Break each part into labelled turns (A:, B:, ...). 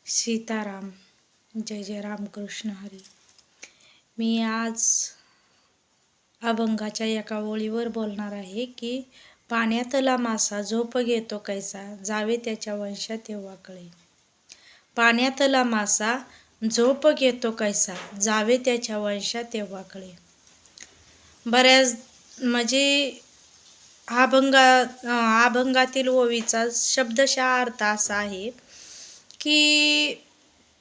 A: सीताराम. जय जय रामकृष्ण हरी. मी आज अभंगाच्या एका ओळीवर बोलणार आहे की पाण्यातला मासा झोप घेतो कैसा, जावे त्याच्या वंशात तेव्हा कळे. पाण्यातला मासा झोप घेतो कैसा, जावे त्याच्या वंशात तेव्हा कळे. बऱ्याच म्हणजे अभंगातील ओवीचा शब्दशः अर्थ असा आहे की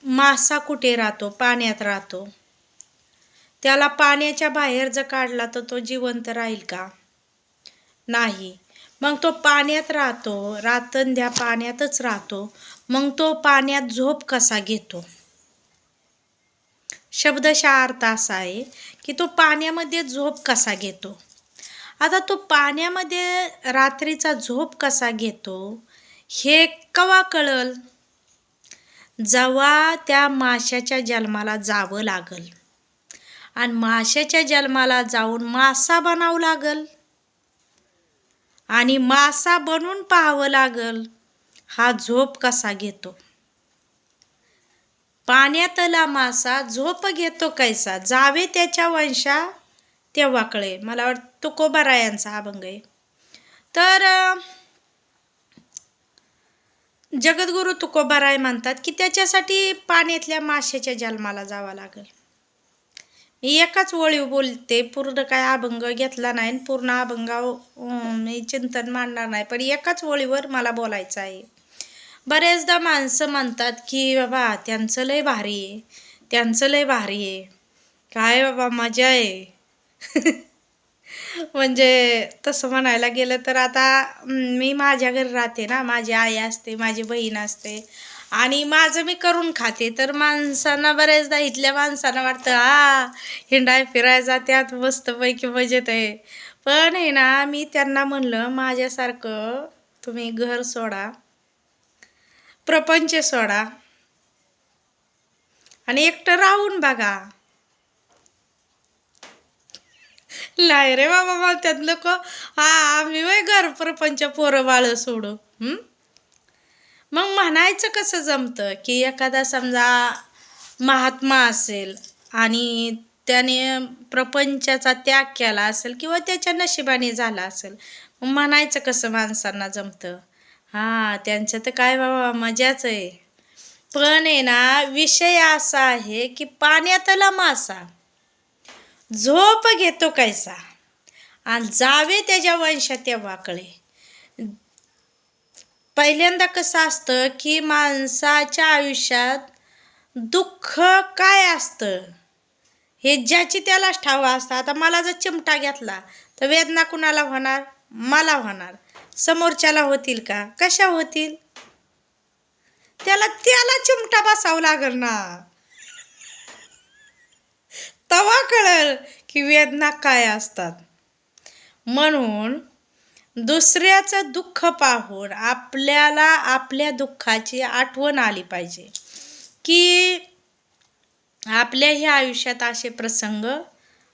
A: मासा कुठे राहतो? पाण्यात राहतो. त्याला पाण्याच्या बाहेर जर काढला तर तो जिवंत राहील का? नाही. मग तो पाण्यात राहतो, रात्रंध्या पाण्यातच राहतो. मग तो पाण्यात झोप कसा घेतो? शब्दशः अर्थ असा आहे की तो पाण्यामध्ये झोप कसा घेतो. आता तो पाण्यामध्ये रात्रीचा झोप कसा घेतो हे केव्हा कळल? जेव्हा त्या माशाच्या जन्माला जावं लागल आणि माशाच्या जन्माला जाऊन मासा बनावं लागल आणि मासा बनून पाहावं लागल हा झोप कसा घेतो. पाण्यातला मासा झोप घेतो कैसा, जावे त्याच्या वंशा तेव्हा कळे. मला वाटतं तुकोबारायांचा अभंग आहे. तर जगद्गुरु तुकोबाराय म्हणतात की त्याच्यासाठी पाण्यातल्या माशाच्या जन्माला जावं लागल. मी एकाच ओळी बोलते, पूर्ण काय अभंग घेतला नाही, पूर्ण अभंग मी चिंतन मांडणार नाही, पण एकाच ओळीवर मला बोलायचं आहे. बरेचदा माणसं म्हणतात की बाबा त्यांचं लय भारी आहे, त्यांचं लय भारी आहे, काय बाबा मजा आहे. म्हणजे तसं म्हणायला गेलं तर आता मी माझ्या घरी राहते ना, माझी आई असते, माझी बहीण असते आणि माझं मी करून खाते. तर माणसांना बऱ्याचदा इथल्या माणसांना वाटतं हिंडाय फिरायचा त्यात मस्तपैकी मजेत आहे. पण आहे ना, मी त्यांना म्हणलं माझ्यासारखं तुम्ही घर सोडा, प्रपंच सोडा आणि एकटं राहून बघा. नाही रे बाबा म्हणतात लोक, आम्ही वय घर प्रपंच पोरं बाळ सोडू. मग म्हणायचं कसं जमतं की एखादा समजा महात्मा असेल आणि त्याने प्रपंचाचा त्याग केला असेल किंवा त्याच्या नशिबाने झाला असेल, मग म्हणायचं कसं माणसांना जमतं? त्यांचं तर काय बाबा मजाच आहे. पण आहे ना, विषय असा आहे की पाण्यातला मासा झोप घेतो कैसा आणि जावे त्याच्या वंशात तेव्हा कळे. पहिल्यांदा कसं असतं की माणसाच्या आयुष्यात दुःख काय असतं हे ज्याची त्यालाच ठाव असतं. आता मला जर चिमटा घेतला तर वेदना कुणाला होणार? मला होणार. समोरच्याला होतील का? कशा होतील? त्याला चिमटा बसावं लागल ना, तेव्हा कळल की वेदना काय असतात. म्हणून दुसऱ्याचं दुःख पाहून आपल्याला आपल्या दुःखाची आठवण आली पाहिजे की आपल्या ह्या आयुष्यात असे प्रसंग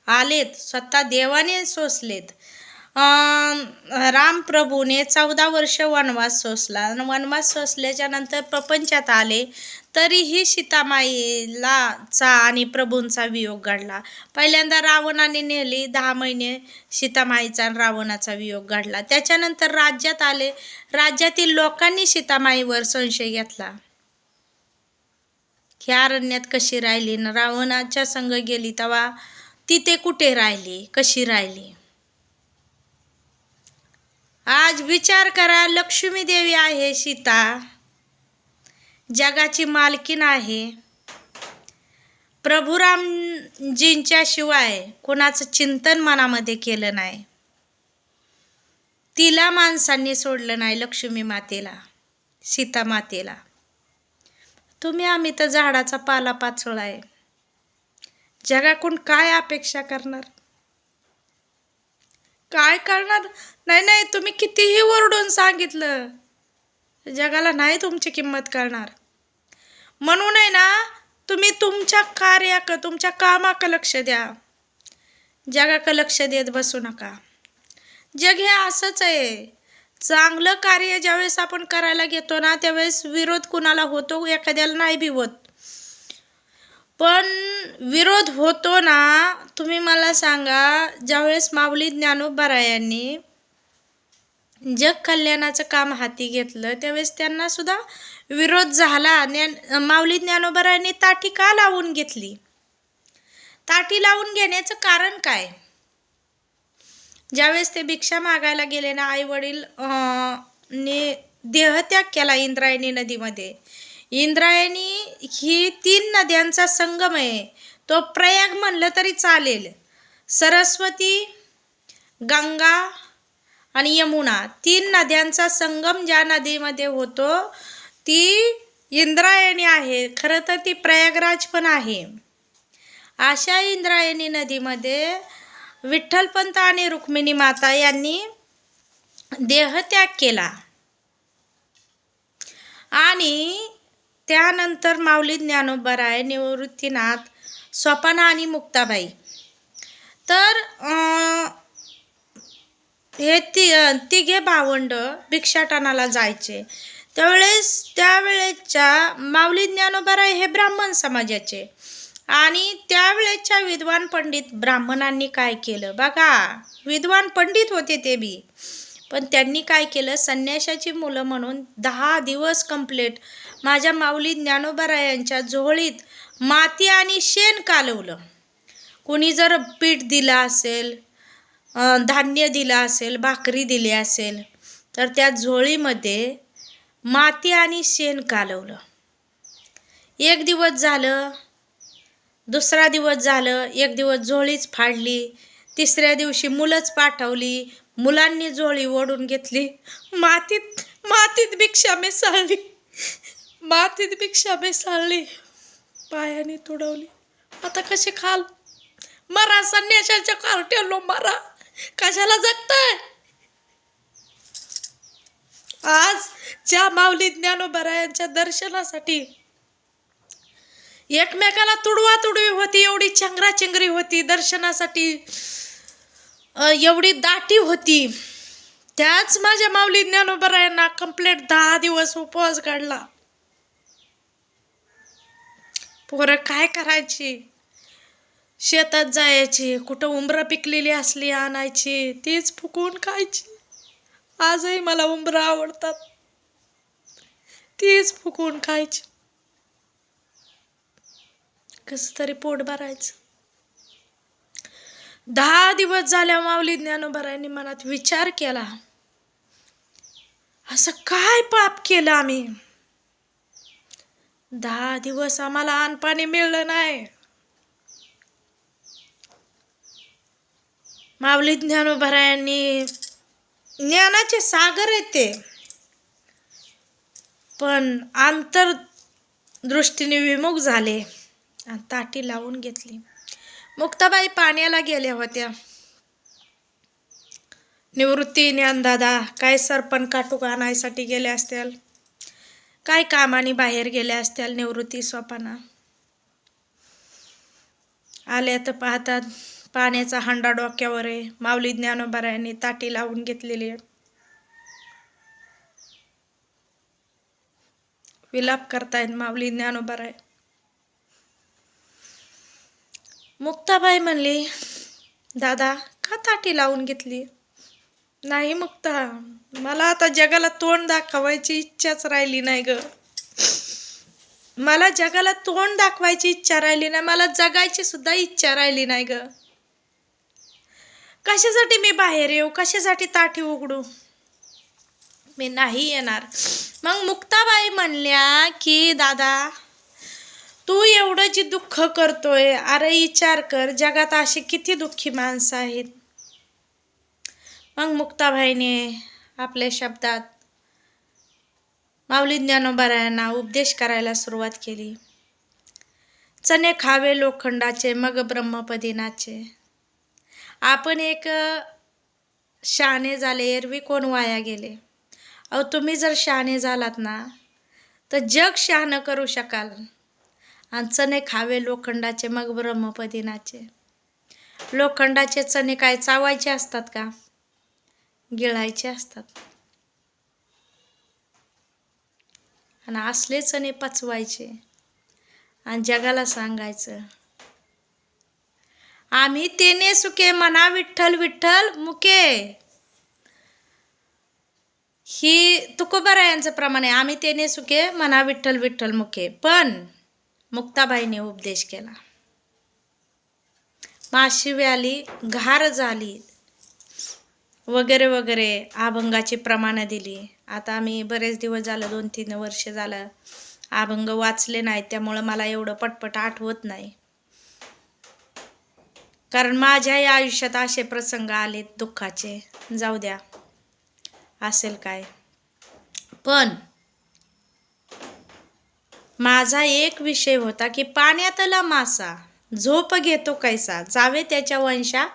A: आलेत, स्वतः देवाने सोसलेत. रामप्रभूने 14 वर्ष वनवास सोसला. वनवास सोसल्याच्या नंतर प्रपंचात आले तरीही सीतामाईला आणि प्रभूंचा वियोग घडला. पहिल्यांदा रावणाने नेली, 10 महिने सीतामाईचा आणि रावणाचा वियोग घडला. त्याच्यानंतर राज्यात आले, राज्यातील लोकांनी सीतामाईवर संशय घेतला. ह्या अरण्यात कशी राहिली ना, रावणाच्या संग गेली तेव्हा तिथे कुठे राहिली, कशी राहिली. आज विचार करा, लक्ष्मी देवी आहे सीता, जगाची मालकीण आहे. प्रभू रामजींच्या शिवाय कोणाचं चिंतन मनामध्ये केलं नाही. तिला माणसांनी सोडलं नाही, लक्ष्मी मातेला, सीता मातेला. आम्ही तर झाडाचा पाला पाचोळा आहे. जगाकडून काय अपेक्षा करणार? काय करणार? नाही, तुम्ही कितीही ओरडून सांगितलं जगाला नाही तुमची किंमत करणार. म्हणून आहे ना, तुम्ही तुमच्या तुमच्या कामाकडे लक्ष द्या, जगाकडे लक्ष देत बसू नका. जग हे असंच आहे, चांगलं कार्य ज्यावेळेस आपण करायला घेतो ना, त्यावेळेस विरोध कुणाला होतो, एखाद्याला नाही बी होत. पण विरोध होतो ना, तुम्ही मला सांगा, ज्यावेळेस माऊली ज्ञानोबारायांनी जग कल्याणाचं काम हाती घेतलं, त्यावेळेस त्यांना सुद्धा विरोध झाला. माऊली ज्ञानोबारायांनी ताटी का लावून घेतली? ताटी लावून घेण्याचं कारण काय? ज्यावेळेस ते भिक्षा मागायला गेले ना, आई वडील ने देहत्याग केला इंद्रायणी नदीमध्ये. इंद्रायणी ही 3 नद्यांचा संगम आहे. तो प्रयाग म्हणलं तरी चालेल. सरस्वती, गंगा आणि यमुना 3 नद्यांचा संगम ज्या नदीमध्ये होतो ती इंद्रायणी आहे. खरं तर ती प्रयागराज पण आहे. अशा इंद्रायणी नदीमध्ये विठ्ठलपंत आणि रुक्मिणी माता यांनी देहत्याग केला. आणि त्यानंतर माऊली ज्ञानोबाराय, निवृत्तीनाथ, स्वपना आणि मुक्ताबाई, तर हे तिघे भावंड भिक्षाटनाला जायचे. त्यावेळेच्या माऊली ज्ञानोबाराय हे ब्राह्मण समाजाचे. आणि त्यावेळेच्या विद्वान पंडित ब्राह्मणांनी काय केलं बघा, विद्वान पंडित होते ते बी, पण त्यांनी काय केलं, संन्याशाची मुलं म्हणून 10 दिवस कंप्लीट माझ्या माऊली ज्ञानोबारायांच्या जोहळीत माती आणि शेण कालवलं. कुणी जर पीठ दिलं असेल, धान्य दिलं असेल, भाकरी दिली असेल, तर त्या झोळीमध्ये माती आणि शेण कालवलं. 1 दिवस झालं, दुसरा दिवस झालं, 1 दिवस झोळीच फाडली, तिसऱ्या दिवशी मुलंच पाठवली, मुलांनी झोळी ओढून घेतली, मातीत भिक्षा मिसळली, मातीत भिक्षा मिसळली, पायाने तुडवली. आता कसे खाल? मरा, संन्याशाच्या कार्ट्यालो मरा, कशाला जगताय? आज ज्या माऊली ज्ञानोबारायांच्या दर्शनासाठी एकमेकाला तुडवा तुडवी होती, एवढी चंगराचंगरी होती, दर्शनासाठी एवढी दाटी होती, त्याच माझ्या माऊली ज्ञानोबारायांना कंप्लीट 10 दिवस उपवास काढला. पोरं काय करायची? शेतात जायची, कुठं उंबरं पिकलेली असली आणायची, तीच फुकवून खायची. आजही मला उंबरं आवडतात, तीच फुकवून खायची. कसं तरी पोट भरायचं. 10 दिवस झाल्या माऊली ज्ञानोबारायांनी मनात विचार केला, असं काय पाप केलं आम्ही? 10 दिवस आम्हाला अन्नपाणी मिळलं नाही. माऊली ज्ञानोबारायांनी, ज्ञानाचे सागर येते, पण आंतरदृष्टीने विमुख झाले आणि ताटी लावून घेतली. मुक्ताबाई पाण्याला गेल्या होत्या. निवृत्ती, ज्ञानदादा काय सरपण काटूक आणायसाठी गेल्या असतील, काय कामाने बाहेर गेल्या असतील. निवृत्ती, स्वपना आल्या तर पाहतात पाण्याचा हंडा डोक्यावर आहे. माऊली ज्ञानोबारायांनी ताटी लावून घेतलेली आहे. विलाप करतायत माऊली ज्ञानोबाराय. मुक्ताबाई म्हणली, दादा का ताटी लावून घेतली? नाही मुक्ता, मला आता जगाला तोंड दाखवायची इच्छाच राहिली नाही ग. मला जगाला तोंड दाखवायची इच्छा राहिली नाही, मला जगायची सुद्धा इच्छा राहिली नाही ग. कशासाठी मी बाहेर येऊ, कशासाठी ताटी उघडू? मी नाही येणार. मग मुक्ताबाई म्हणल्या की दादा तू एवढं जी दुःख करतोय, अरे विचार कर, जगात अशी किती दुःखी माणसं आहेत. मग मुक्ताबाईने आपल्या शब्दात माऊली ज्ञानोबारायांना उपदेश करायला सुरुवात केली. चणे खावे लोखंडाचे, मग ब्रह्मपदी नाचे. आपण एक शहाणे झाले, एरवी कोण वाया गेले. अहो तुम्ही जर शहाणे झालात ना तर जग शहाणं करू शकाल. आणि चणे खावे लोखंडाचे, मग ब्रह्मपदी नाचे. लोखंडाचे चणे काय चावायचे असतात का? गिळायचे असतात. आणि असले चणे पचवायचे आणि जगाला सांगायचं आम्ही तेने सुखे म्हणा विठ्ठल विठ्ठल मुके. ही तुकोबारायांचं प्रमाण आहे. आम्ही तेने सुखे म्हणा विठ्ठल विठ्ठल मुके. पण मुक्ताबाईने उपदेश केला. माशी व्याली, घार झाली वगैरे वगैरे अभंगाची प्रमाणं दिली. आता आम्ही बरेच दिवस झालं, 2-3 वर्ष झालं अभंग वाचले नाहीत, त्यामुळं मला एवढं पटपट आठवत नाही. कारण माझ्याही आयुष्यात असे प्रसंग आलेत दुःखाचे. जाऊ द्या, असेल काय. पण माझा एक विषय होता की पाण्यातला मासा झोप घेतो कैसा, जावे त्याच्या वंशा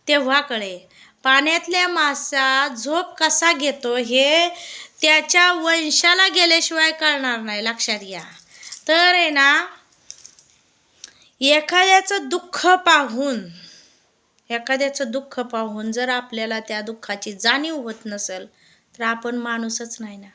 A: तेव्हा कळे. पाण्यातल्या मासा झोप कसा घेतो हे त्याच्या वंशाला गेल्याशिवाय कळणार नाही, लक्षात घ्या. तर आहे ना, एखाद्याचं दुःख पाहून जर आपल्याला त्या दुःखाची जाणीव होत नसेल तर आपण माणूसच नाही ना.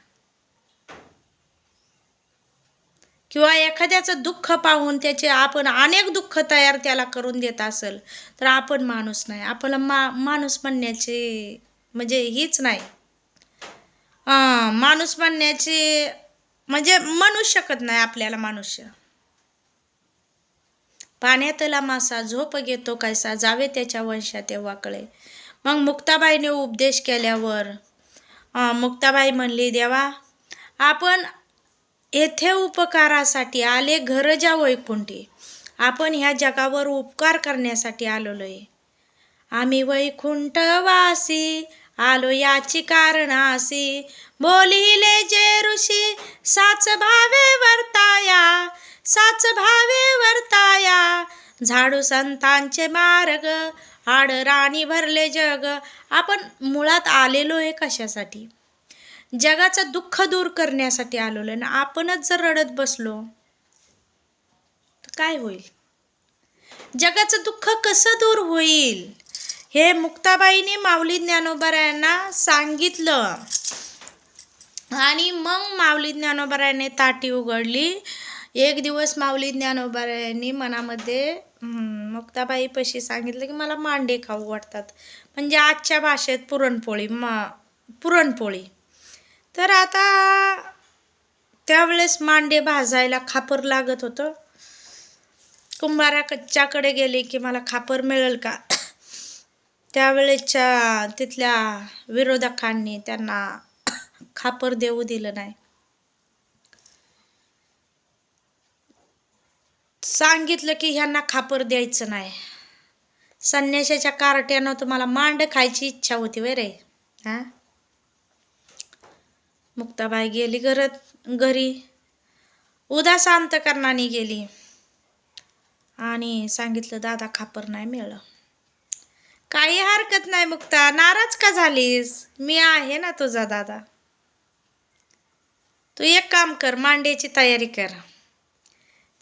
A: किंवा एखाद्याचं दुःख पाहून त्याचे आपण अनेक दुःख तयार त्याला करून देत असेल तर आपण माणूस नाही. आपल्याला माणूस म्हणण्याचे म्हणजे हीच नाही. माणूस म्हणण्याचे म्हणजे म्हणू शकत नाही आपल्याला मनुष्य. पाण्यातला मासा झोप घेतो कैसा, जावे त्याच्या वंशा तेव्हा कळे. मग मुक्ताबाईने उपदेश केल्यावर मुक्ताबाई म्हणली, देवा आपण येथे उपकारासाठी आले, घर ज्या वैकुंठी. आपण ह्या जगावर उपकार करण्यासाठी आलेलो आहे. आम्ही वैकुंठवासी आलो याची कारणासी, बोलिले जे ऋषी साच भावे वर्ताया, झाडू संतांचे मार्ग आडराणी भरले जग. आपण मुळात आलेलो आहे कशासाठी? जगाचं दुःख दूर करण्यासाठी आलेलो. ना आपणच जर रडत बसलो तर काय होईल? जगाचं दुःख कसं दूर होईल? हे मुक्ताबाईने माऊली ज्ञानोबारायांना सांगितलं. आणि मग माऊली ज्ञानोबारायांनी ताटी उघडली. एक दिवस माऊली ज्ञानोबारायांनी मनामध्ये मुक्ताबाईपाशी सांगितलं की मला मांडे खाऊ वाटतात. म्हणजे आजच्या भाषेत पुरणपोळी. तर आता त्यावेळेस मांडे भाजायला खापर लागत होतं. कुंभाराच्याकडे गेले की मला खापर मिळेल का? त्यावेळेच्या तिथल्या विरोधकांनी त्यांना खापर देऊ दिलं नाही. सांगितलं की ह्यांना खापर द्यायचं नाही. संन्याशाच्या कार्ट्यानं तुम्हाला मांड खायची इच्छा होती रे. मुक्ताबाई गेली घरी, उदास अंतकरणाने गेली आणि सांगितलं, दादा खापर नाही मिळलं. काही हरकत नाही मुक्ता, नाराज का झालीस? मी आहे ना तुझा दादा. तू एक काम कर, मांड्याची तयारी कर.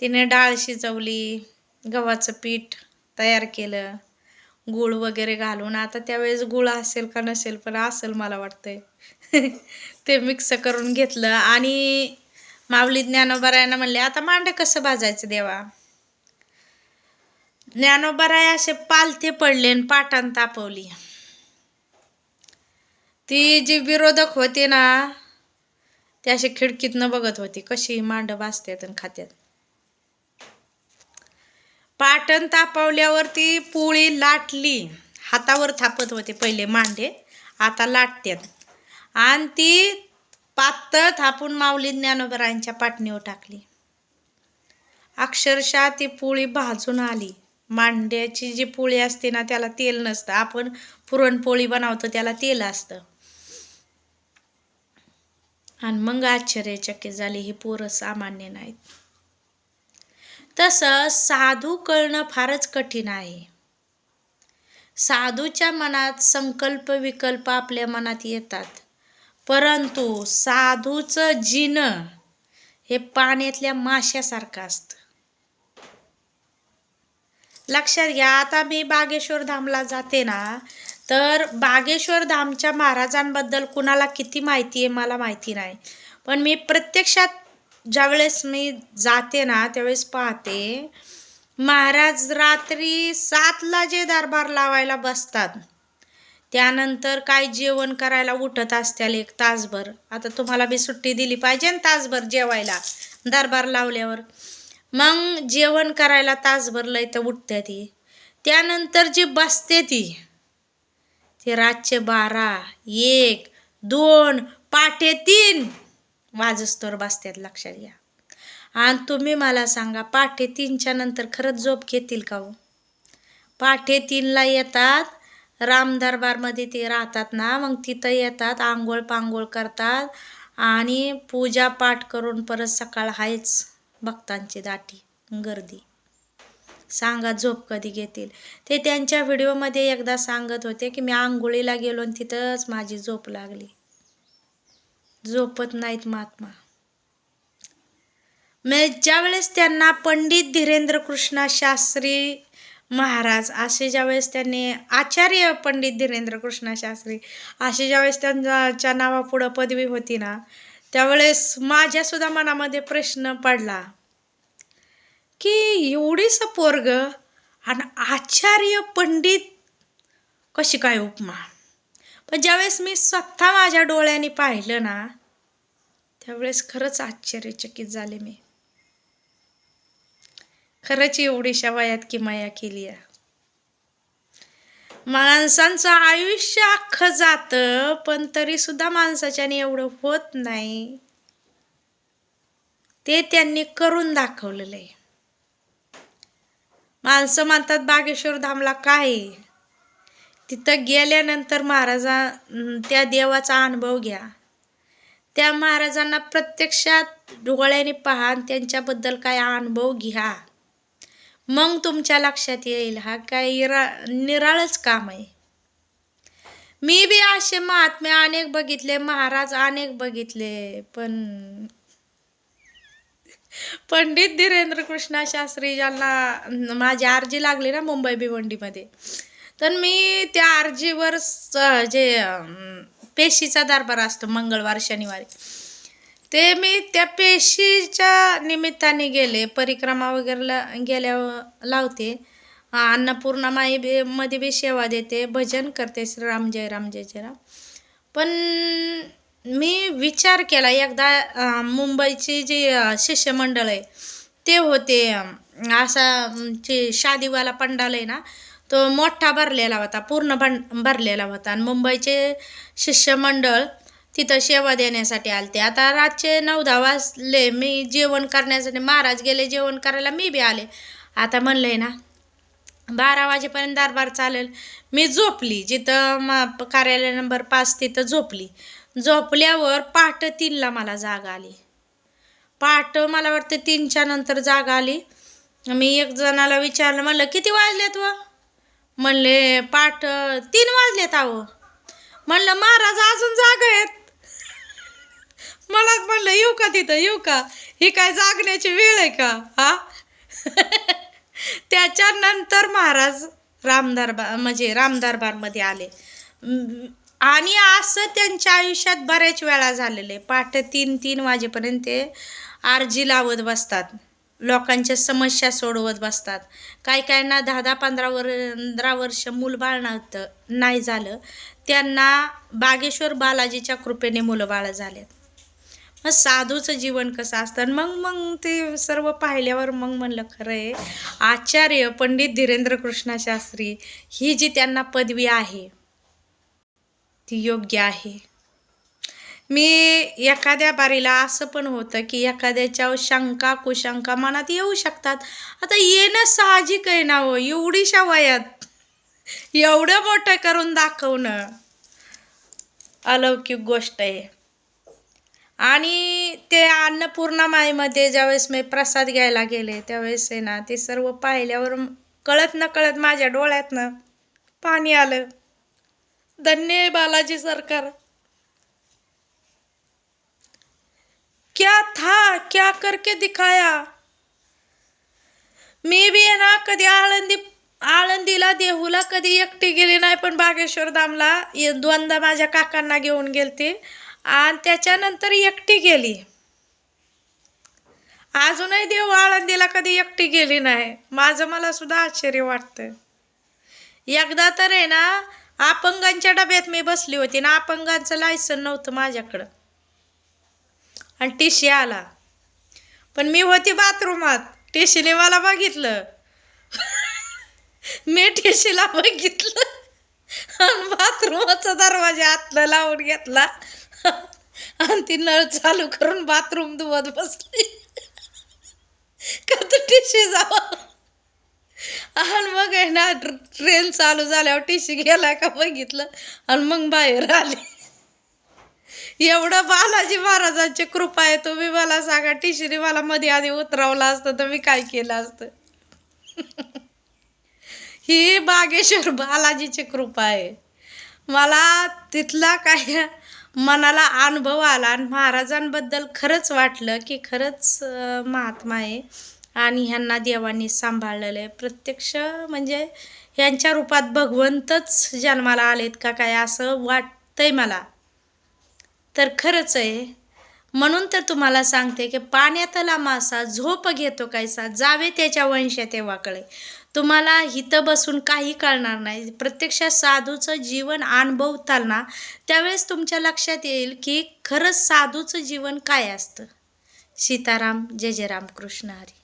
A: तिने डाळ शिजवली, गव्हाचं पीठ तयार केलं, गूळ वगैरे घालून. आता त्यावेळेस गूळ असेल का नसेल, पण असेल मला वाटतंय. ते मिक्स करून घेतलं आणि माऊली ज्ञानोबारायांना म्हणले, आता मांडे कसं भाजायचं देवा? ज्ञानोबाराय असे पालथे पडले आणि पाटान तापवली. ती जी विरोधक होते ना, ते असे खिडकीतनं बघत होती कशी मांड भाजतात आणि खात्यात. पाटण तापवल्यावर ती पोळी लाटली. हातावर थापत होते पहिले मांडे, आता लाटतात. आणि ती पातळ थापून माऊली ज्ञानोबारायांच्या पाटणीवर टाकली. अक्षरशः ती पोळी भाजून आली. मांड्याची जी पोळी असते ना त्याला तेल नसतं. आपण पुरणपोळी बनवतो त्याला तेल असतं. आणि मग आश्चर्यचकित झाली, ही पोरं सामान्य नाहीत. तसं साधू कळणं फारच कठीण आहे. साधूच्या मनात संकल्प विकल्प आपल्या मनात येतात, परंतु साधूचं जिणं हे पाण्यातल्या माशासारखं असतं. लक्षात घ्या. आता मी बागेश्वर धामला जाते ना, तर बागेश्वर धामच्या महाराजांबद्दल कुणाला किती माहिती आहे मला माहिती नाही, पण मी प्रत्यक्षात ज्यावेळेस मी जाते ना त्यावेळेस पाहते महाराज रात्री 7ला जे दरबार लावायला बसतात त्यानंतर काय जेवण करायला उठत असतील 1 तासभर. आता तुम्हाला बी सुट्टी दिली पाहिजे ना तासभर जेवायला दरबार लावल्यावर. मग जेवण करायला तासभर लय तर उठते ती. त्यानंतर जी बसते ती रातचे 12, 1, 2, पहाटे 3 वाजस्तोर बसतात. लक्षात घ्या. आणि तुम्ही मला सांगा पहाटे 3च्या नंतर खरंच झोप घेतील का हो? पहाटे 3ला येतात राम दरबारमध्ये ते राहतात ना, मग तिथं येतात, आंघोळ पांघोळ करतात आणि पूजा पाठ करून परत सकाळ आहेच भक्तांची दाटी गर्दी. सांगा झोप कधी घेतील? ते त्यांच्या व्हिडिओमध्ये एकदा सांगत होते की मी आंघोळीला गेलो आणि तिथंच माझी झोप लागली. झोपत नाहीत महात्मा. ज्यावेळेस त्यांना पंडित धीरेंद्र कृष्णा शास्त्री महाराज असे ज्यावेळेस त्यांनी आचार्य पंडित धीरेंद्र कृष्णा शास्त्री असे ज्यावेळेस त्यांच्या नावापुढं पदवी होती ना, त्यावेळेस माझ्यासुद्धा मनामध्ये प्रश्न पडला की एवढीच पोरग आणि आचार्य पंडित कशी काय उपमा. पण ज्यावेळेस मी स्वतः माझ्या डोळ्यांनी पाहिलं ना त्यावेळेस खरंच आश्चर्यचकित झाले मी. खरंच एवढीशा वयात किमया केली आहे. माणसांचं आयुष्य अख्खं जातं पण तरी सुद्धा माणसाच्याने एवढं होत नाही. ते त्यांनी करून दाखवलेलं आहे. माणसं म्हणतात बागेश्वर धामला काय, तिथं गेल्यानंतर महाराजा त्या देवाचा अनुभव घ्या. त्या महाराजांना प्रत्यक्षात डोळ्याने पहा, त्यांच्याबद्दल काय अनुभव घ्या, मग तुमच्या लक्षात येईल हा काय निराळच काम आहे. मी बी असे महात्मे अनेक बघितले, महाराज अनेक बघितले, पण पंडित धीरेंद्र कृष्णा शास्त्री ज्यांना माझी अर्जी लागली ना मुंबई भिवंडीमध्ये, तर मी त्या अर्जीवर जे पेशीचा दरबार असतो मंगळवार शनिवारी, ते मी त्या पेशीच्या निमित्ताने गेले. परिक्रमा वगैरे गेल्यावर लावते, अन्नपूर्णा माई मध्ये बी सेवा देते, भजन करते श्रीराम जय राम जय जय राम. पण मी विचार केला एकदा मुंबईची जी शिष्यमंडळ आहे ते होते, असा जे शादीवाला पंडाल आहे ना तो मोठा भरलेला होता, पूर्ण भरलेला होता. आणि मुंबईचे शिष्यमंडळ तिथं सेवा देण्यासाठी आलते. आता रातचे 9-10 वाजले, मी जेवण करण्यासाठी, महाराज गेले जेवण करायला, मी बी आले. आता म्हणलंय ना 12 वाजेपर्यंत दरबार चालेल. मी झोपली जिथं कार्यालय नंबर 5 तिथं झोपली. झोपल्यावर पहाटे 3ला मला जाग आली. पहाटे मला वाटतं 3च्या नंतर जाग आली. मी एक जणाला विचारलं, म्हणलं किती वाजलेत व? म्हणले पहाटे 3 वाजलेत आहो. म्हणलं महाराज अजून जाग आहेत. मलाच म्हणलं येऊ का तिथं, येऊ का, ही काय जागण्याची वेळ आहे का हा? त्याच्यानंतर महाराज रामदरबारमध्ये आले. आणि असं त्यांच्या आयुष्यात बऱ्याच वेळा झालेले. पहाटे 3 वाजेपर्यंत ते अर्जी लावत बसतात, लोकांच्या समस्या सोडवत बसतात. काय ना 10-15 वर्ष मूलबाळ नाही झालं, त्यांना बागेश्वर बालाजीच्या कृपेने मुलंबाळ झालेत. मग साधूचं जीवन कसं असतं. मग ते सर्व पाहिल्यावर मग म्हणलं खरं आहे आचार्य पंडित धीरेंद्र कृष्णा शास्त्री ही जी त्यांना पदवी आहे ती योग्य आहे. मी एखाद्या बारीला असं पण होतं की एखाद्याच्या शंका कुशंका मनात येऊ शकतात. आता येणं साहजिक आहे ना हो, एवढीशा वयात एवढं मोठं करून दाखवणं अलौकिक गोष्ट आहे. आणि ते अन्नपूर्णा माईमध्ये ज्यावेळेस मी प्रसाद घ्यायला गेले त्यावेळेस आहे ना ते सर्व पाहिल्यावर कळत नकळत माझ्या डोळ्यातनं पाणी आलं. धन्य बालाजी सरकार, क्या था क्या करके दिखाया. मी बी आहे ना कधी आळंदीला देहूला कधी एकटी गेली नाही, पण बागेश्वर धामला 2दा माझ्या काकांना घेऊन गेलते आणि त्याच्यानंतर एकटी गेली. अजूनही देव आळंदीला कधी एकटी गेली नाही. माझं मला सुद्धा आश्चर्य वाटतं. एकदा तर आहे ना, अपंगांच्या डब्यात मी बसली होती ना, अपंगांचं लायसन नव्हतं माझ्याकडं आणि टीसी आला, पण मी होती बाथरूमात. टीसीने मला बघितलं, मी टीसीला बघितलं आणि बाथरूमचा दरवाजा आतला लावून घेतला आणि ती नळ चालू करून बाथरूम धुवत बसली का तर टीसी जावा. आणि मग आहे ना, ट्रेन चालू झाल्यावर टीसी गेला का बघितलं आणि मग बाहेर आले. एवढं बालाजी महाराजांची कृपा आहे. तुम्ही मला सांगा, टीसीने मला मध्ये आधी उतरवलं असतं तर मी काय केलं असतं. ही बागेश्वर बालाजीची कृपा आहे. मला तिथला काय मनाला अनुभव आला आणि महाराजांबद्दल खरंच वाटलं की खरंच महात्मा आहे आणि ह्यांना देवांनी सांभाळलेलं आहे. प्रत्यक्ष म्हणजे ह्यांच्या रूपात भगवंतच जन्माला आलेत का काय असं वाटतंय मला. तर खरंच आहे. म्हणून तर तुम्हाला सांगते की पाण्यातला मासा झोप घेतो कैसा, जावे त्याच्या वंश तेव्हा कळे. तुम्हाला इथं बसून काही कळणार नाही. प्रत्यक्षात साधूचं जीवन अनुभवताल ना, त्यावेळेस तुमच्या लक्षात येईल की खरंच साधूचं जीवन काय असतं. सीताराम. जय जय रामकृष्ण हरी.